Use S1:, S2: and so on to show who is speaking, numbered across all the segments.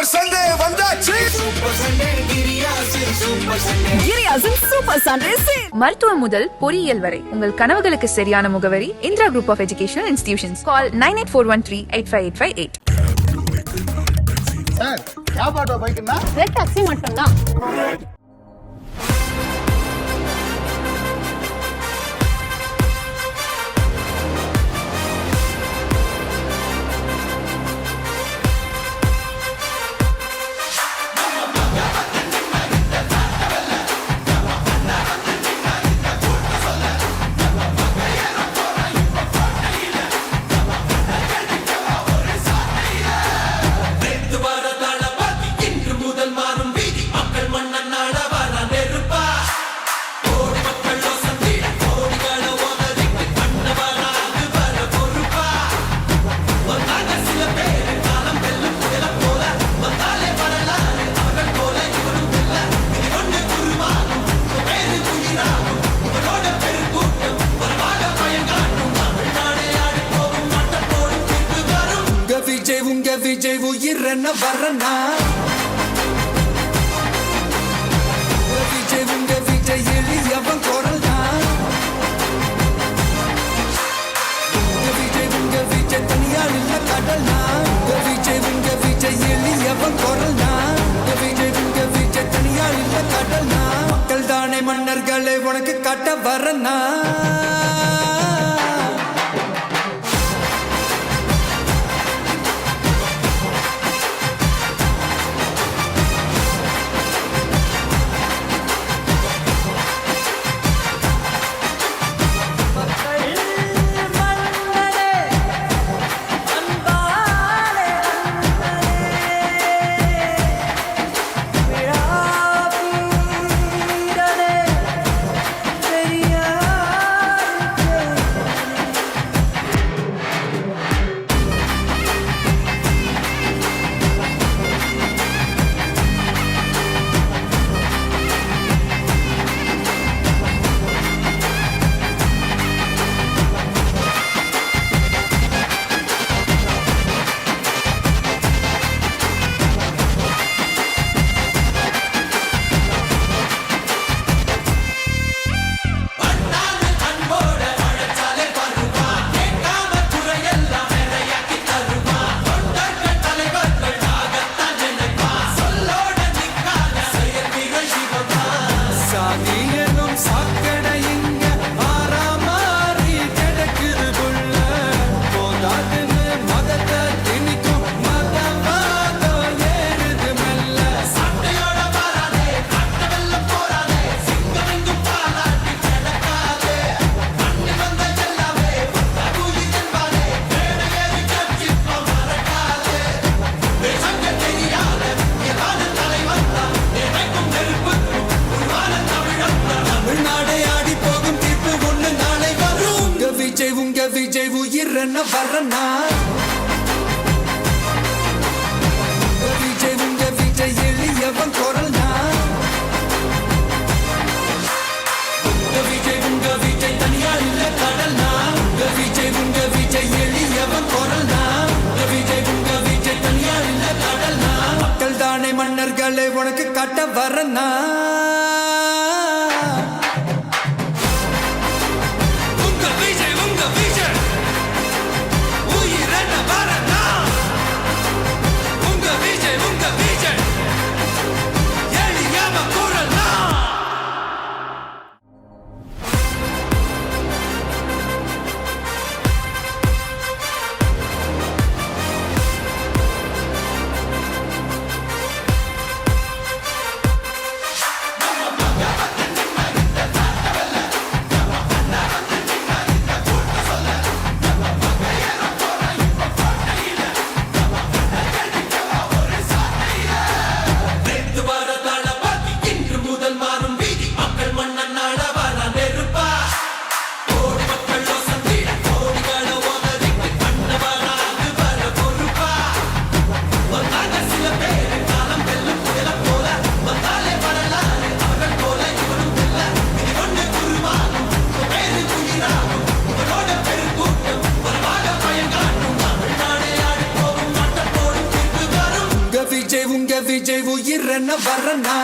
S1: Super Sunday வந்தாச்சு.
S2: கிரியாசின் super Sunday sale. மருத்துவம் முதல் பொறியியல் வரை உங்கள் கனவுகளுக்கு சரியான முகவரி Indira group of educational institutions. Call 9841385858.
S1: Sir யாபாட்டோ பைக்குன்னா
S3: ரெட் டாக்ஸி மட்டும்தான்.
S4: விஜய் உயிரன வரனா விஜய் எளியவன் குரல்னா விஜய் தனியார் இல்ல கடல்னா விஜய் எளியவன் குரல்னா விஜய் தனியார் இல்ல கடல்னா மக்கள் தானே மன்னர்களை உனக்கு காட்ட வரனா விஜய் உயிரன வரனா விஜய் எளியவன் குரல்னா விஜய் தனியார் இல்ல கடல்னா விஜய் எளியவன் குரல்னா விஜய் தனியார் இல்ல கடல்னா மக்கள் தானே மன்னர்களை உனக்கு காட்ட வரனா விஜய் உங்க விஜய் உயிரென்ன வரனா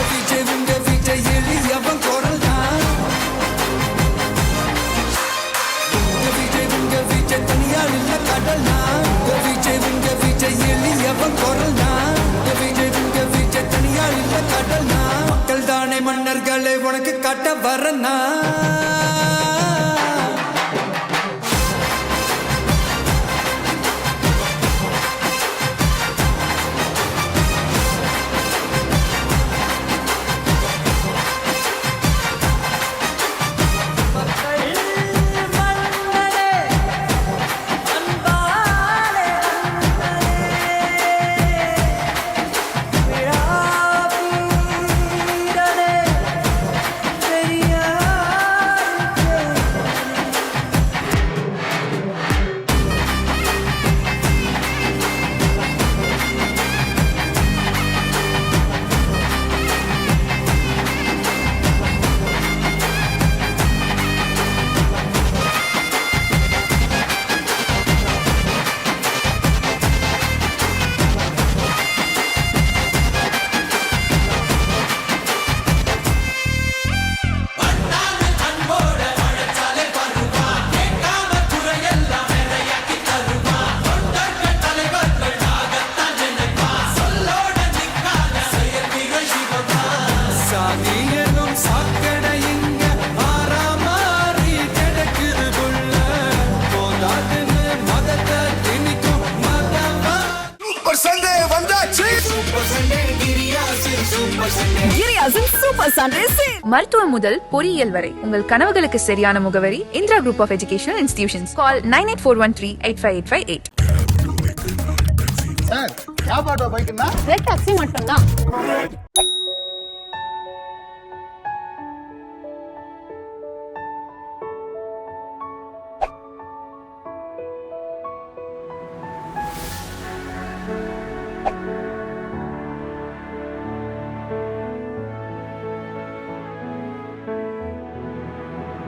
S4: விஜய் உங்க விஜய் எளியவன் குரல்னா விஜய் உங்க விஜய் தனியார் இல்ல கடல்னா விஜய் உங்க விஜய் எளியவன் குரல்னா விஜய் உங்க விஜய் தனியார் இல்ல கடல்னா மக்கள் தானே மன்னர்களே உனக்கு காட்ட வரனா சாதியனும் சாக்கடை இங்க ஆறாமாறி கிடக்குது புள்ள போதாதுன்னு மதத்தை திணிக்கும் மதமா
S1: சூப்பர் சண்டே வந்தாச்சு
S2: கிரியாசின் சூப்பர் சண்டே சேல். மருத்துவம் முதல் பொறியியல் வரை உங்கள் கனவுகளுக்கு சரியான முகவரி Indira group of educational institutions. Call 9841385858.
S1: Sir ಯಾವ ಆಟೋ ಬೈಕ್
S3: ரெட் டாக்ஸி மட்டும்தான்.